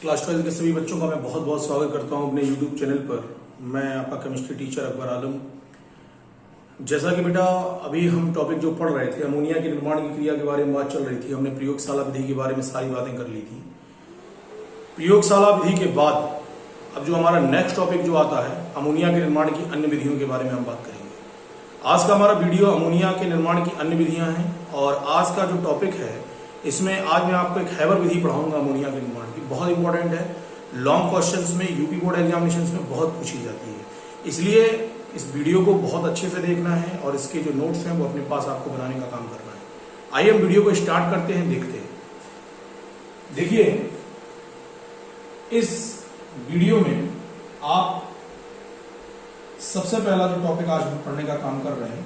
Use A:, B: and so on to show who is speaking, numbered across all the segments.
A: Class 12 के सभी बच्चों का मैं बहुत बहुत स्वागत करता हूं अपने यूट्यूब चैनल पर। मैं आपका केमिस्ट्री टीचर अकबर आलम। जैसा कि बेटा अभी हम टॉपिक जो पढ़ रहे थे, अमोनिया के निर्माण की क्रिया के बारे में बात चल रही थी। हमने प्रयोगशाला विधि के बारे में सारी बातें कर ली थी। प्रयोगशाला विधि के बाद अब जो हमारा नेक्स्ट टॉपिक जो आता है, अमोनिया के निर्माण की अन्य विधियों के बारे में हम बात करेंगे। आज का हमारा वीडियो अमोनिया के निर्माण की अन्य विधियां हैं और आज का जो टॉपिक है इसमें आज मैं आपको एक हैबर विधि पढ़ाऊंगा अमोनिया के निर्माण की। बहुत इंपॉर्टेंट है, लॉन्ग क्वेश्चंस में, यूपी बोर्ड एग्जामिनेशंस में बहुत पूछी जाती है। इसलिए इस वीडियो को बहुत अच्छे से देखना है और इसके जो नोट्स हैं वो अपने पास आपको बनाने का काम करना है। आइए हम वीडियो को स्टार्ट करते हैं, देखते हैं। देखिए, इस वीडियो में आप सबसे पहला जो टॉपिक आज हम पढ़ने का काम कर रहे हैं,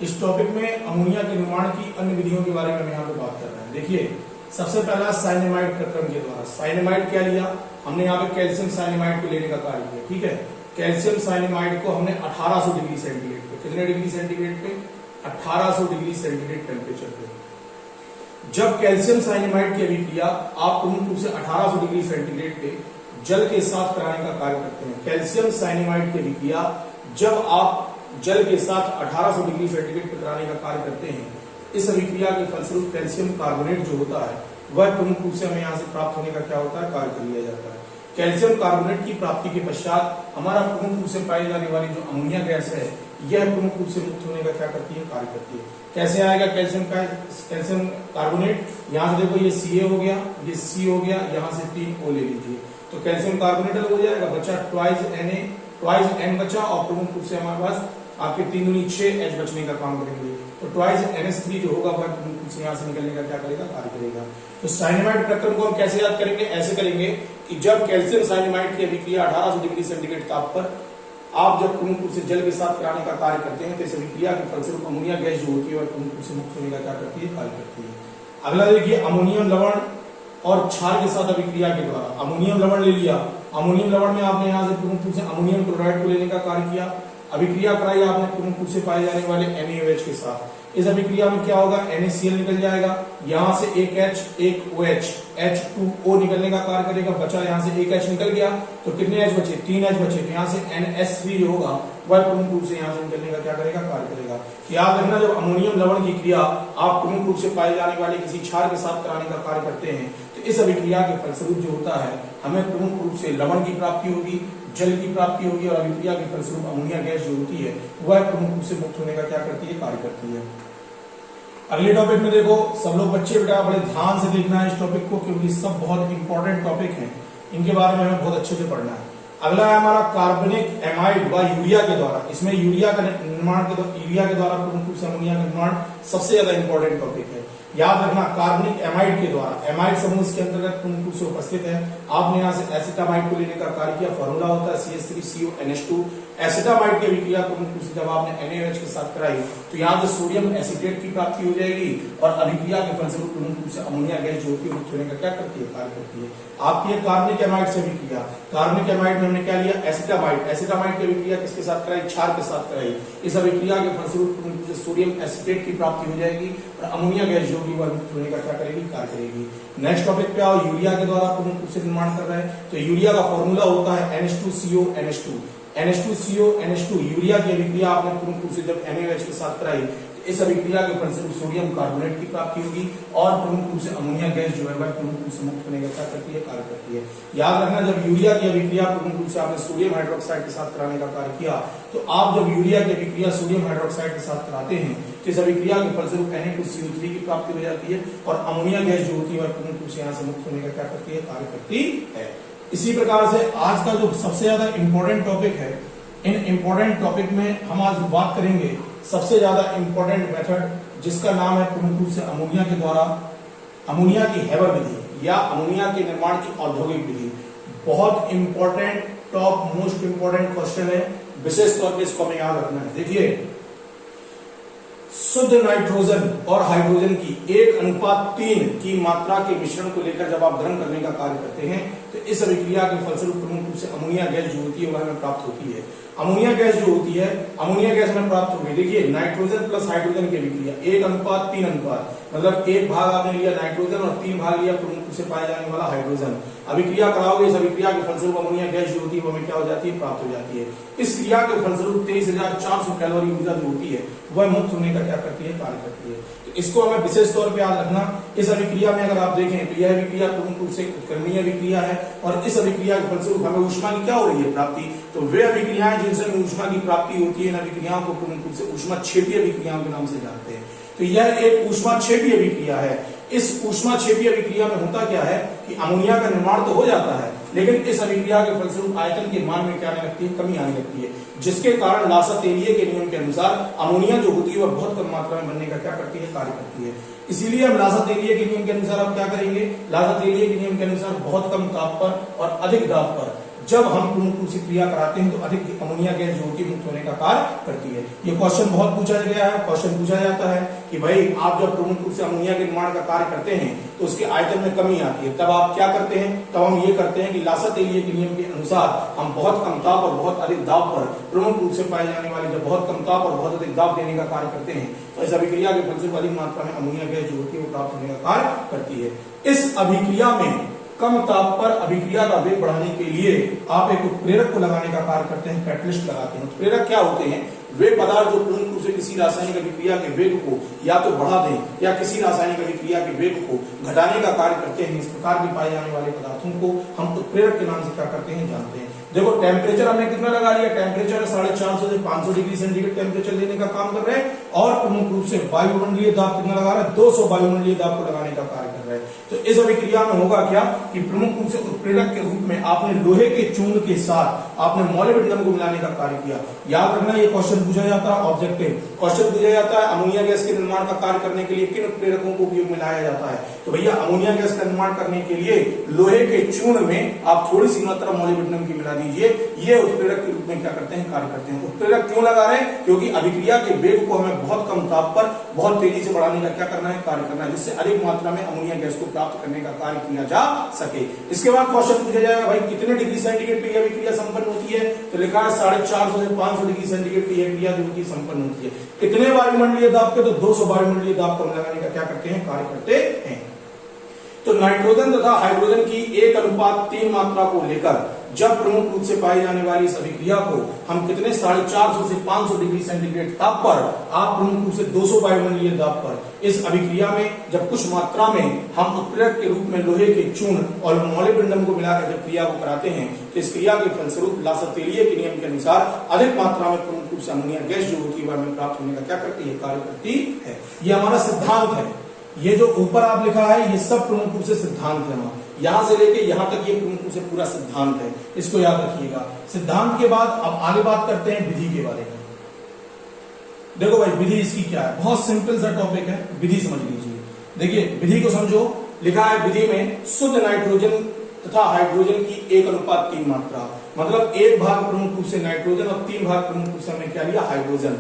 A: इस टॉपिक में अमोनिया के निर्माण की अन्य विधियों के बारे में हम यहाँ पे बात कर रहे हैं। देखिए, सबसे पहला साइनेमाइड प्रक्रम के द्वारा। साइनेमाइड क्या लिया हमने यहाँ पे? कैल्शियम साइनेमाइड को लेने का कार्य किया। ठीक है, कैल्शियम साइनेमाइड को हमने 1800 डिग्री सेंटीग्रेड पे, कितने डिग्री सेंटीग्रेड पे? 1800 डिग्री सेंटीग्रेड टेम्परेचर पे। जब कैल्शियम साइनेमाइड की अभिक्रिया आप प्रमुख रूप से 1800 डिग्री सेंटीग्रेड पे जल के साथ कराने का कार्य करते हैं। कैल्शियम साइनेमाइड की अभिक्रिया जब आप जल के साथ 1800 डिग्री सेंटीग्रेड पर कराने का कार्य करते हैं, इस अभिक्रिया के फलस्वरूप कैल्शियम कार्बोनेट जो होता है वह प्रमुख रूप से हमें यहाँ से प्राप्त होने का क्या होता है? कार्य कर लिया जाता है। कैल्शियम कार्बोनेट की प्राप्ति के पश्चात हमारा प्रमुख रूप से पाई जाने वाली जो अमोनिया गैस है, यह प्रमुख रूप से मुक्त होने का क्या करती है? कार्य करती है। कैसे आएगा कैल्शियम कार्बोनेट? यहाँ से देखो, ये Ca हो गया, ये C हो गया, यहाँ से 3 O ले लीजिए, तो कैल्शियम कार्बोनेट अलग हो जाएगा, बचा ट्वाइस N बचा और प्रमुख रूप से हमारे पास आपके 3 दूनी 6 H बचने का काम करेंगे। तो ट्वाइस NH3 जो होगा वह यहाँ से निकलने का क्या करेगा? कार्य करेगा। तो साइनेमाइड प्रक्रम को हम कैसे याद करेंगे? ऐसे करेंगे कि जब कैल्शियम साइनेमाइड की अभिक्रिया 1800 डिग्री सेंटीग्रेड ताप पर आप जब प्रमुख रूप से जल के साथ कराने का कार्य करते हैं, तो इस अभिक्रिया के फलस्वरूप अमोनिया गैस जो होती है वह प्रमुख रूप से मुक्त होने का क्या करती है? कार्य करती है। अगला देखिए, अमोनियम लवण और क्षार के साथ अभिक्रिया के द्वारा। अमोनियम लवण ले लिया, अमोनियम लवण में आपने यहाँ से प्रमुख रूप से अमोनियम क्लोराइड को लेने का कार्य किया, अभिक्रिया कराई आपने प्रमुख रूप से पाए जाने वाले NaOH के साथ। इस अभिक्रिया में क्या होगा? NaCl निकल जाएगा, यहाँ से एक H एक OH H2O निकलने का कार्य करेगा, बचा यहाँ से एक H निकल गया, तो कितने H बचे? 3 H बचे, तो यहाँ से NH3 जो होगा वह प्रमुख रूप से यहाँ से निकलने का क्या करेगा? कार्य करेगा। याद रखना, जब अमोनियम लवण की क्रिया आप प्रमुख रूप से पाए जाने वाले किसी क्षार के साथ कराने का कार्य करते हैं, तो इस अभिक्रिया के फलस्वरूप जो होता है हमें प्रमुख रूप से लवण की प्राप्ति होगी, जल की प्राप्ति होगी और अभिक्रिया के फलस्वरूप अमोनिया गैस जो होती है वह प्रमुख रूप से मुक्त होने का क्या करती है? कार्य करती है। अगले टॉपिक में देखो, सब लोग बच्चे बेटा बड़े ध्यान से देखना है इस टॉपिक को, क्योंकि सब बहुत इंपॉर्टेंट टॉपिक हैं, इनके बारे में हमें बहुत अच्छे से पढ़ना है। अगला है हमारा कार्बनिक एमाइड व यूरिया के द्वारा। इसमें यूरिया का निर्माण यूरिया के द्वारा प्रमुख रूप से अमोनिया का निर्माण सबसे ज्यादा इंपॉर्टेंट टॉपिक है। याद रखना, कार्बनिक एमाइड के द्वारा, एमाइड समूह इसके अंतर्गत प्रमुख रूप से उपस्थित है। आपने यहाँ से एसिटामाइड को लेने का कार्य किया, फॉर्मूला होता है CH3CONH2। एसिटामाइड की अभिक्रिया प्रमुख रूप से जब आपने NaOH के साथ कराई, तो यहाँ से सोडियम एसिटेट की प्राप्ति हो जाएगी और अभिक्रिया के फलस्वरूप प्रमुख रूप से अमोनिया गैस जो होती है मुक्त होने का क्या करती है? कार्य करती है। आपकी कार्बनिक एमाइड से अभिक्रिया, कार्बनिक एमाइड में हमने क्या लिया? एसिटामाइड। एसिटामाइड की अभिक्रिया किसके साथ कराई? क्षार के साथ कराई। इस अभिक्रिया के फलस्वरूप प्रमुख रूप से सोडियम एसिटेट की प्राप्ति हो जाएगी और अमोनिया गैस जो होगी वह मुक्त होने का क्या करेगी? कार्य करेगी। नेक्स्ट टॉपिक पे आओ, यूरिया के द्वारा प्रमुख रूप से निर्माण कर रहे हैं, तो यूरिया का फॉर्मूला होता है NH2CO NH2CO यूरिया की अभिक्रिया आपने प्रमुख रूप से जब NaOH के साथ कराई, तो इस अभिक्रिया के फलस्वरूप सोडियम कार्बोनेट की प्राप्ति होगी और प्रमुख रूप से अमोनिया गैस जो है वह प्रमुख रूप से मुक्त होने का क्या करती है? कार्य करती है। याद रखना, जब यूरिया की अभिक्रिया प्रमुख रूप से आपने सोडियम हाइड्रोक्साइड के साथ कराने का कार्य किया, तो आप जब यूरिया की अभिक्रिया सोडियम हाइड्रोक्साइड के साथ कराते हैं, तो इस अभिक्रिया के फलस्वरूप Na2CO3 की प्राप्ति हो जाती है और अमोनिया गैस जो होती है वह प्रमुख रूप से यहाँ से मुक्त होने का क्या करती है? कार्य करती है। इसी प्रकार से आज का जो सबसे ज्यादा इंपॉर्टेंट टॉपिक है, इन इंपॉर्टेंट टॉपिक में हम आज बात करेंगे सबसे ज्यादा इंपॉर्टेंट मेथड, जिसका नाम है प्रमुख रूप से अमोनिया के द्वारा अमोनिया की हैबर विधि या अमोनिया के निर्माण की औद्योगिक विधि। बहुत important, top most important question है, विशेष तौर पर इसको हमें याद रखना है। देखिए, शुद्ध नाइट्रोजन और हाइड्रोजन की 1:3 की मात्रा के मिश्रण को लेकर जब आप ग्रहण करने का कार्य करते हैं, तो इस अभिक्रिया के फलस्वरूप प्रमुख रूप से अमोनिया गैस जो होती है वह हमें प्राप्त होती है। अमोनिया गैस जो होती है, अमोनिया गैस में प्राप्त होगी, देखिए नाइट्रोजन प्लस हाइड्रोजन की अभिक्रिया 1:3 अनुपात, मतलब 1 भाग आपने लिया नाइट्रोजन और 3 भाग लिया प्रमुख रूप से पाया जाने वाला हाइड्रोजन। अभिक्रिया कराओगे, इस अभिक्रिया के फलस्वरूप अमोनिया गैस जो होती है वो हमें क्या हो जाती है, प्राप्त हो जाती है। इस क्रिया के फलस्वरूप 23,400 कैलोरी ऊर्जा जो होती है वह मुक्त होने का क्या करती है, कार्य करती है। तो इसको हमें विशेष तौर पे याद रखना। इस अभिक्रिया में अगर आप देखें तो यह अभिक्रिया प्रमुख रूप से उत्क्रमणीय अभिक्रिया है और इस अभिक्रिया के फलस्वरूप हमें ऊष्मा की क्या हो रही है, प्राप्ति। तो वे अभिक्रियाएं जिनसे हमें ऊष्मा की प्राप्ति होती है, इन अभिक्रियाओं को प्रमुख रूप से ऊष्माक्षेपी अभिक्रियाओं के नाम से जानते हैं। तो यह एक ऊष्माक्षेपी अभिक्रिया है। इस ऊष्माक्षेपी अभिक्रिया में होता क्या है कि अमोनिया का निर्माण तो हो जाता है, लेकिन इस अभिक्रिया के फलस्वरूप आयतन के मान में क्या आने लगती है, कमी आने लगती है, जिसके कारण लासा-तेलिए के नियम के अनुसार अमोनिया जो होती है वह बहुत कम मात्रा में बनने का क्या करती है, कार्य करती है। इसीलिए हम लासा-तेलिए के नियम के अनुसार अब क्या करेंगे, लासा-तेलिए के नियम के अनुसार बहुत कम ताप पर और अधिक दाब पर जब हम प्रमुख रूप से क्रिया कराते हैं तो अधिक अमोनिया गैस जो होती है मुक्त होने का कार्य करती है। ये क्वेश्चन बहुत पूछा गया है। क्वेश्चन पूछा जाता है कि भाई आप जब प्रमुख रूप से अमोनिया के निर्माण का कार्य करते हैं तो उसके आयतन में कमी आती है, तब आप क्या करते हैं, तब हम ये करते हैं कि लासा-तेलिए के नियम के अनुसार हम बहुत कम ताप और बहुत अधिक दाब पर प्रमुख रूप से पाए जाने वाले जब बहुत कम ताप और बहुत अधिक दाब देने का कार्य करते हैं तो इस अभिक्रिया के फलस्वरूप अधिक मात्रा में अमोनिया गैस जो होती है वो प्राप्त होने का कार्य करती है। इस अभिक्रिया में कम ताप पर अभिक्रिया का वेग बढ़ाने के लिए आप एक उत्प्रेरक को लगाने का कार्य करते हैं, कैटलिस्ट लगाते हैं। उत्प्रेरक क्या होते हैं, वे पदार्थ जो प्रमुख रूप से किसी रासायनिक अभिक्रिया के वेग को या तो बढ़ा दें या किसी रासायनिक अभिक्रिया के वेग को घटाने का कार्य करते हैं। इस प्रकार के पाए जाने वाले पदार्थों को हम उत्प्रेरक के नाम से क्या करते हैं, जानते हैं। देखो टेम्परेचर हमने कितना लगा लिया, टेम्परेचर 450 से 500 डिग्री सेंटीग्रेड टेम्परेचर लेने का काम कर रहे हैं और प्रमुख रूप से वायुमंडलीय दाब कितना लगा रहे हैं, 200 वायुमंडलीय दाब को लगाने का कार्य कर रहे हैं। तो इस अभिक्रिया में होगा क्या कि प्रमुख रूप से उत्प्रेरक के रूप में आपने लोहे के चूर्ण के साथ आपने मोलिब्डेनम को मिलाने का कार्य किया। याद रखना ये क्वेश्चन पूछा जाता है, ऑब्जेक्टिव क्वेश्चन पूछा जाता है, अमोनिया गैस के निर्माण का कार्य करने के लिए किन उत्प्रेरकों को उपयोग में लाया जाता है। तो भैया अमोनिया गैस का निर्माण करने के लिए लोहे के चूर्ण में आप थोड़ी सी मात्रा मोलिब्डेनम की मिला दीजिए, ये उत्प्रेरक के रूप में क्या करते हैं, कार्य करते हैं। उत्प्रेरक क्यों लगा रहे हैं, क्योंकि अभिक्रिया के वेग को हमें बहुत कम ताप पर बहुत तेजी से बढ़ाने का क्या करना है, कार्य करना है, जिससे अधिक मात्रा में अमोनिया गैस को प्राप्त करने का कार्य किया जा सके। इसके बाद क्वेश्चन पूछा जाएगा भाई कितने डिग्री सेंटीग्रेड पे यह अभिक्रिया संपन्न होती है, तो लिखा है 450 से 500 डिग्री सेंटीग्रेड पे यह क्रिया जो होती है संपन्न होती है। कितने वायुमंडलीय दाब पे, तो 200 वायुमंडलीय दाब पर लगाने का क्या करते हैं, कार्य करते हैं। तो नाइट्रोजन तथा हाइड्रोजन की 1:3 मात्रा को लेकर जब प्रमुख रूप से पाई जाने वाली इस अभिक्रिया को हम कितने 450 से 500 डिग्री सेंटीग्रेड ताप पर आप प्रमुख रूप से 200 वायुमंडलीय दाब पर इस अभिक्रिया में जब कुछ मात्रा में हम उत्प्रेरक के रूप में लोहे के चूर्ण और मोलिब्डेनम को मिलाकर जब क्रिया को कराते हैं तो इस क्रिया के फलस्वरूप लासा-तेलिए के नियम के अनुसार अधिक मात्रा में प्रमुख रूप से अमोनिया गैस जो होती है वह प्राप्त होने का क्या करती है, कार्य करती है। ये हमारा सिद्धांत है। ये जो ऊपर आप लिखा है ये सब प्रमुख रूप से सिद्धांत है, यहां से लेके यहां तक ये प्रमुख रूप से पूरा सिद्धांत है, इसको याद रखिएगा। सिद्धांत के बाद अब आगे बात करते हैं विधि के बारे में। देखो भाई विधि इसकी क्या है, बहुत सिंपल सा टॉपिक है, विधि समझ लीजिए। देखिए विधि को समझो, लिखा है विधि में शुद्ध नाइट्रोजन तथा हाइड्रोजन की 1:3 मात्रा, मतलब 1 भाग प्रमुख रूप से नाइट्रोजन और 3 भाग प्रमुख रूप से हमने क्या लिया, हाइड्रोजन।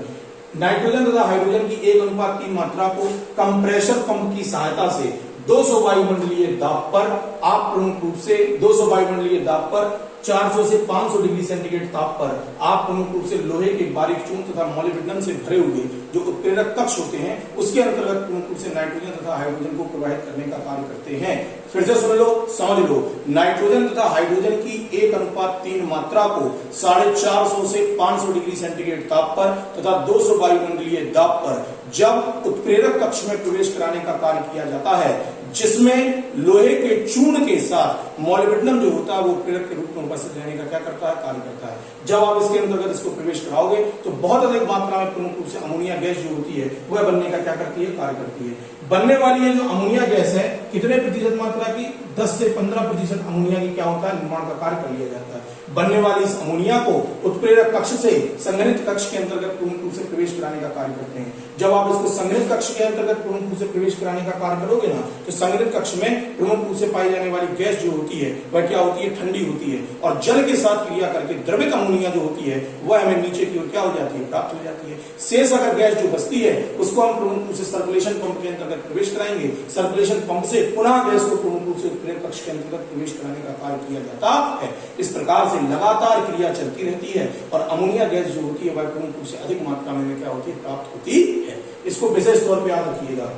A: नाइट्रोजन तथा हाइड्रोजन की 1:3 मात्रा को कंप्रेसर पंप की सहायता से 200 वायुमंडलीय दाब पर आप प्रमुख रूप से 200 वायुमंडलीय दाब पर 400 से 500 डिग्री सेंटीग्रेड ताप पर आप प्रमुख रूप से लोहे के बारीक चूर्ण तथा मोलिब्डेनम से भरे हुए जो उत्प्रेरक कक्ष होते हैं उसके अंतर्गत प्रमुख रूप से नाइट्रोजन तथा हाइड्रोजन को प्रवाहित करने का कार्य करते हैं। फिर से सुन लो, समझ लो, नाइट्रोजन तथा हाइड्रोजन की 1:3 मात्रा को 450 से 500 डिग्री सेंटीग्रेड ताप पर तथा 200 वायुमंडलीय दाब पर जब उत्प्रेरक कक्ष में प्रवेश कराने का कार्य किया जाता है, जिसमें लोहे के चूर्ण के साथ मोलिब्डेनम जो होता है वो उत्प्रेरक के रूप में उपस्थित रहने का क्या करता है, कार्य करता है। जब आप इसके अंतर्गत इसको प्रवेश कराओगे तो बहुत अधिक मात्रा में प्रमुख रूप से अमोनिया गैस जो होती है वह बनने का क्या करती है, कार्य करती है। बनने वाली है जो अमोनिया गैस है कितने प्रतिशत मात्रा की, 10 से 15% अमोनिया की क्या होता है, निर्माण का कार्य कर लिया जाता है। बनने वाली इस अमोनिया को उत्प्रेरक कक्ष से संघनित कक्ष के अंतर्गत प्रमुख रूप से प्रवेश कराने का कार्य करते हैं। जब आप इसको संघनित कक्ष के अंतर्गत प्रमुख रूप से प्रवेश कराने का कार्य करोगे ना, तो संघनित कक्ष में प्रमुख रूप से पाई जाने वाली गैस जो होती है वह क्या होती है, ठंडी होती है, और जल के साथ क्रिया करके द्रवित अमोनिया जो होती है वह हमें नीचे की ओर क्या हो जाती है, प्राप्त हो जाती है। शेष अगर गैस जो बचती है उसको हम प्रमुख रूप से सर्कुलेशन पंप के अंतर्गत अंतर्गत प्रवेश कराएंगे। सर्कुलेशन पंप से पुनः गैस को प्रमुख रूप से उत्प्रेरक कक्ष के अंतर्गत प्रवेश कराने का कार्य किया जाता है। इस प्रकार से लगातार क्रिया चलती रहती है और अमोनिया गैस जो होती है वह प्रमुख रूप से अधिक मात्रा में क्या होती है, प्राप्त होती है। इसको विशेष तौर पर याद रखिएगा।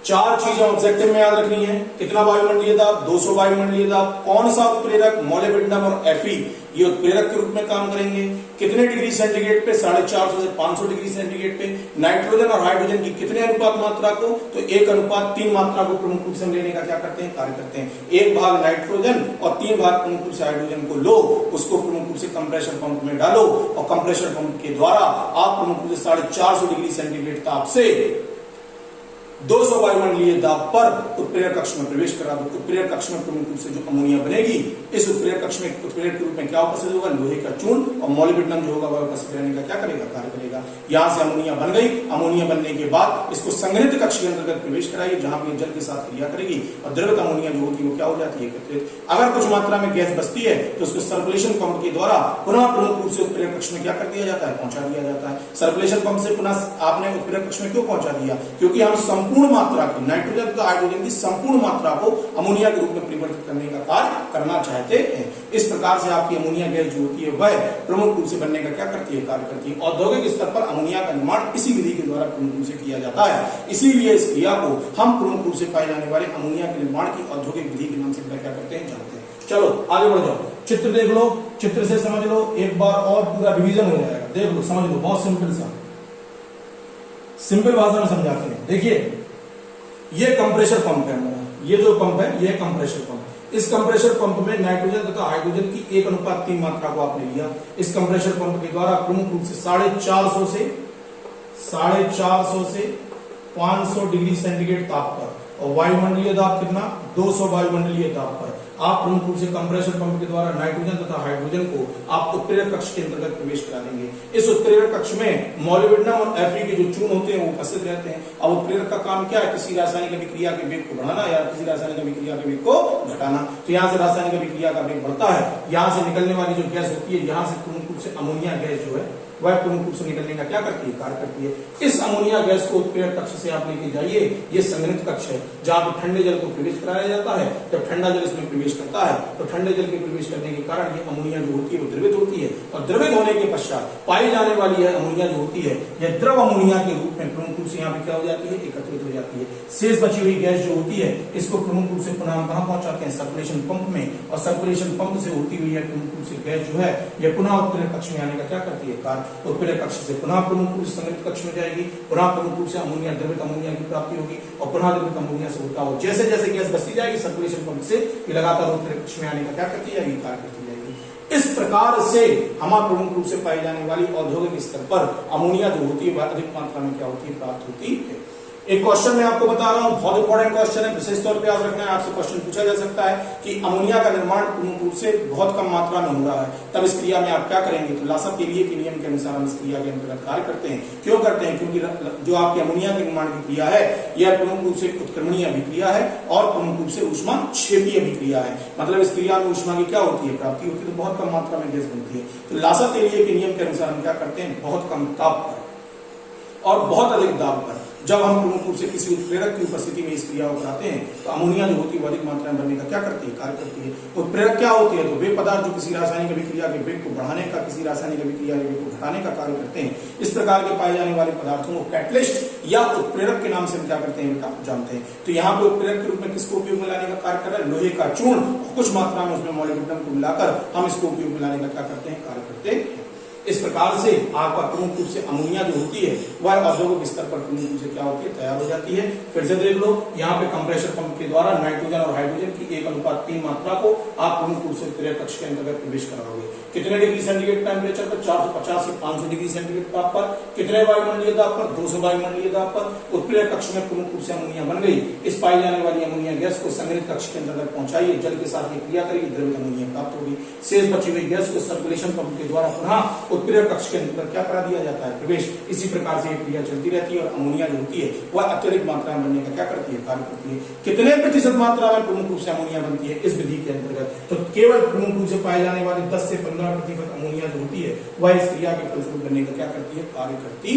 A: चार चीजें ऑब्जेक्टिव में याद रखनी है। कितना वायुमंडलीय दाब, 200 वायुमंडलीय दाब, कौन सा उत्प्रेरक, मोलिब्डेनम और Fe ये उत्प्रेरक के रूप में काम करेंगे, कितने डिग्री सेंटीग्रेड पे, 450 से 500 डिग्री सेंटीग्रेड पे, नाइट्रोजन और हाइड्रोजन की कितने अनुपात मात्रा को, तो 1:3 मात्रा को प्रमुख रूप से लेने का क्या करते हैं, कार्य करते हैं। 1 भाग नाइट्रोजन और 3 भाग प्रमुख रूप से हाइड्रोजन को लो, उसको प्रमुख रूप से कंप्रेसर पंप में डालो और कंप्रेसर पंप के द्वारा आप प्रमुख रूप से 450 डिग्री सेंटीग्रेड ताप से 200 वायुमंडलीय दाब पर उत्प्रेरक कक्ष में प्रवेश करा दो। उत्प्रेरक कक्ष में प्रमुख रूप से जो अमोनिया बनेगी, इस उत्प्रेरक कक्ष में उत्प्रेरक के रूप में क्या उपस्थित होगा, लोहे का चूर्ण और मोलिब्डेनम जो होगा वह उपस्थित रहने का क्या करेगा, कार्य करेगा। यहां से अमोनिया बन गई। अमोनिया बनने के बाद इसको संघनित कक्ष के अंतर्गत प्रवेश कराइए, जहां पर जल के साथ क्रिया करेगी और द्रवित अमोनिया जो होती है वो क्या हो जाती है, एकत्रित। अगर कुछ मात्रा में गैस बचती है तो उसको सर्कुलेशन पंप के द्वारा पुनः प्रमुख रूप से उत्प्रेरक कक्ष में क्या कर दिया जाता है, पहुंचा दिया जाता है। सर्कुलेशन पंप से पुनः आपने उत्प्रेरक कक्ष में क्यों पहुंचा दिया, क्योंकि हम संपूर्ण मात्रा की नाइट्रोजन तथा हाइड्रोजन की संपूर्ण मात्रा को अमोनिया के रूप में परिवर्तित करने का कार्य करना चाहते हैं। इस प्रकार से आपकी अमोनिया गैस जो होती है वह प्रमुख रूप से बनने का क्या करती है, कार्य करती है। औद्योगिक स्तर पर अमोनिया का निर्माण इसी विधि के द्वारा प्रमुख रूप से किया जाता है। इसीलिए इस क्रिया को हम प्रमुख रूप से पाए जाने वाले अमोनिया के निर्माण की औद्योगिक विधि के नाम से क्या करते हैं, जानते हैं। चलो आगे बढ़ जाओ, चित्र देख लो, चित्र से समझ लो, एक बार और पूरा रिवीजन हो जाएगा। देख लो, समझ लो, बहुत सिंपल सा, सिंपल भाषा में समझाते हैं। देखिए, ये कंप्रेसर पंप है हमारा, ये जो पंप है ये कंप्रेसर पंप। इस कंप्रेसर पंप में नाइट्रोजन तथा हाइड्रोजन की 1:3 मात्रा को आपने लिया। इस कंप्रेसर पंप के द्वारा प्रमुख रूप से 450 से 500 डिग्री सेंटीग्रेड ताप पर और वायुमंडलीय दाब कितना, 200 वायुमंडलीय दाब पर आप प्रमुख रूप से कंप्रेसर पंप के द्वारा नाइट्रोजन तथा हाइड्रोजन को आप उत्प्रेरक कक्ष के अंतर्गत प्रवेश करा देंगे। इस उत्प्रेरक कक्ष में मोलिब्डेनम और Fe के जो चूर्ण होते हैं वो उपस्थित रहते हैं। अब उत्प्रेरक का काम क्या है, किसी रासायनिक अभिक्रिया के वेग को बढ़ाना या किसी रासायनिक अभिक्रिया के वेग को घटाना। तो यहाँ से रासायनिक अभिक्रिया का वेग बढ़ता है, यहाँ से निकलने वाली जो गैस होती है, यहाँ से प्रमुख रूप से अमोनिया गैस जो है वह प्रमुख रूप से निकलने का क्या करती है, कार्य करती है। इस अमोनिया गैस को उत्प्रेरक कक्ष से आप लेके जाइए, ये संघनित कक्ष है जहां पर ठंडे जल को प्रवेश कराया जाता है। जब ठंडा जल इसमें प्रवेश करता है तो ठंडे जल के प्रवेश करने के कारण ये अमोनिया जो होती है वो द्रवित होती है और द्रवित होने के पश्चात पाई जाने वाली यह अमोनिया जो होती है यह द्रव अमोनिया के रूप में प्रमुख रूप से यहाँ पे क्या हो जाती है, एकत्रित हो जाती है। शेष बची हुई गैस जो होती है इसको प्रमुख रूप से पुनः हम कहाँ पहुंचाते हैं, सर्कुलेशन पंप में, और सर्कुलेशन पंप से होती हुई प्रमुख रूप से गैस जो है यह पुनः उत्प्रेरक कक्ष में आने का क्या करती है, कार्य। उत्प्रेरक कक्ष से पुनः प्रमुख रूप से संघनित कक्ष में जाएगी, पुनः प्रमुख रूप से अमोनिया, द्रवित अमोनिया की प्राप्ति होगी और पुनः द्रवित अमोनिया से होता हो जैसे जैसे गैस बचती जाएगी सर्कुलेशन पंप से ये लगातार उत्प्रेरक कक्ष में आने का क्या करती जाएगी, कार्य करती जाएगी। इस प्रकार से हमारे प्रमुख रूप से पाई जाने वाली औद्योगिक स्तर पर अमोनिया जो होती है वह अधिक मात्रा में क्या होती है, प्राप्त होती है। एक क्वेश्चन मैं आपको बता रहा हूं, बहुत इंपॉर्टेंट क्वेश्चन है, विशेष तौर पे याद रखना है। आपसे क्वेश्चन पूछा जा सकता है कि अमोनिया का निर्माण प्रमुख रूप से बहुत कम मात्रा में हो रहा है, तब इस क्रिया में आप क्या करेंगे, तो लासा के लिए के नियम के अनुसार हम इस क्रिया के अंतर्गत कार्य करते हैं। क्यों करते हैं, क्योंकि जो आपकी अमोनिया के निर्माण की क्रिया है यह प्रमुख रूप से उत्क्रमणीय अभिक्रिया है और प्रमुख रूप से ऊष्मा क्षेपीय अभिक्रिया है। मतलब इस क्रिया में ऊष्मा की क्या होती है, प्राप्ति होती है, तो बहुत कम मात्रा में गैस बनती है। तो लासा तेलीय के नियम के अनुसार हम क्या करते हैं, बहुत कम ताप पर और बहुत अधिक दाब पर जब हम प्रमुख रूप से किसी उत्प्रेरक की उपस्थिति में इस क्रिया को कराते हैं तो अमोनिया जो होती है वो अधिक मात्रा में बनने का क्या करती है, कार्य करती है। उत्प्रेरक क्या होती है, तो वे पदार्थ जो किसी रासायनिक अभिक्रिया के वेग को बढ़ाने का, किसी रासायनिक अभिक्रिया के वेग को घटाने का कार्य करते हैं। इस प्रकार के पाए जाने वाले पदार्थों को कैटलिस्ट या उत्प्रेरक के नाम से हम क्या करते हैं, जानते हैं। तो यहाँ पे उत्प्रेरक के रूप में किसको उपयोग में लाने का कार्य कर रहा है, लोहे का चूर्ण, कुछ मात्रा में उसमें मोलिब्डेनम को मिलाकर हम इसको उपयोग में लाने का क्या करते हैं, कार्य करते हैं। इस प्रकार से आपका प्रमुख रूप से अमोनिया जो होती है वह औद्योगिक स्तर पर प्रमुख रूप से क्या होती है, तैयार हो जाती है। फिर से देख लो, यहाँ पे कंप्रेसर पंप के द्वारा नाइट्रोजन और हाइड्रोजन की 1:3 मात्रा को आप प्रमुख रूप से उत्प्रेरक कक्ष के अंतर्गत प्रवेश कराओगे। कितने डिग्री सेंटीग्रेड टेम्परेचर पर, 450 से 500 डिग्री सेंटीग्रेड ताप पर, कितने वायुमंडलीय दाब पर, 200 वायुमंडलीय दाब पर उत्प्रेरक कक्ष में प्रमुख रूप से अमोनिया बन गई। इस पाई जाने वाली अमोनिया गैस को संघनित कक्ष के अंतर्गत पहुंचाइए, जल के साथ क्रिया करेगी, द्रवित अमोनिया प्राप्त होगी। शेष बची हुई गैस को सर्कुलेशन पंप के द्वारा पुनः उत्प्रेरक कक्ष के अंतर्गत क्या करा दिया जाता है, प्रवेश। इसी प्रकार से क्रिया चलती रहती है और अमोनिया जो होती है वह अत्यधिक मात्रा में बनने का क्या करती है, कार्य करती है। कितने प्रतिशत मात्रा में प्रमुख रूप से अमोनिया बनती है इस विधि के अंतर्गत, तो केवल प्रमुख रूप से पाए जाने वाले 10 से 15% अमोनिया जो होती है वह इस क्रिया के फलस्वरूप बनने का क्या करती है, कार्य करती।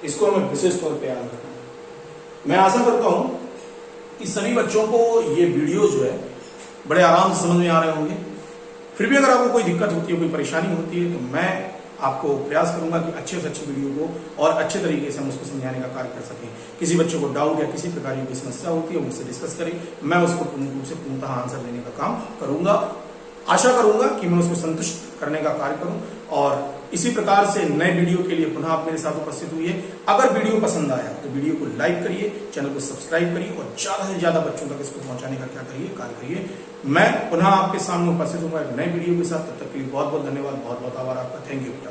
A: इसको हमें विशेष तौर पर याद रखना। मैं आशा करता हूं कि सभी बच्चों को ये वीडियो जो है बड़े आराम से समझ में आ रहे होंगे। फिर भी अगर आपको कोई दिक्कत होती है, कोई परेशानी होती है, तो मैं आपको प्रयास करूंगा कि अच्छे से अच्छी वीडियो को और अच्छे तरीके से हम उसको समझाने का कार्य कर सकें। किसी बच्चे को डाउट या किसी प्रकार की समस्या होती है, मुझसे डिस्कस करें, मैं उसको पूर्ण रूप से पूर्णतः आंसर देने का काम करूंगा। आशा करूंगा कि मैं उसको संतुष्ट करने का कार्य करूं और इसी प्रकार से नए वीडियो के लिए पुनः आप मेरे साथ उपस्थित हुई है। अगर वीडियो पसंद आया तो वीडियो को लाइक करिए, चैनल को सब्सक्राइब करिए और ज्यादा से ज्यादा बच्चों तक इसको पहुंचाने का क्या करिए, कार्य करिए। मैं पुनः आपके सामने उपस्थित हूँ एक नए वीडियो के साथ। तब तक के लिए बहुत बहुत धन्यवाद, बहुत बहुत आभार आपका। थैंक यू बेटा।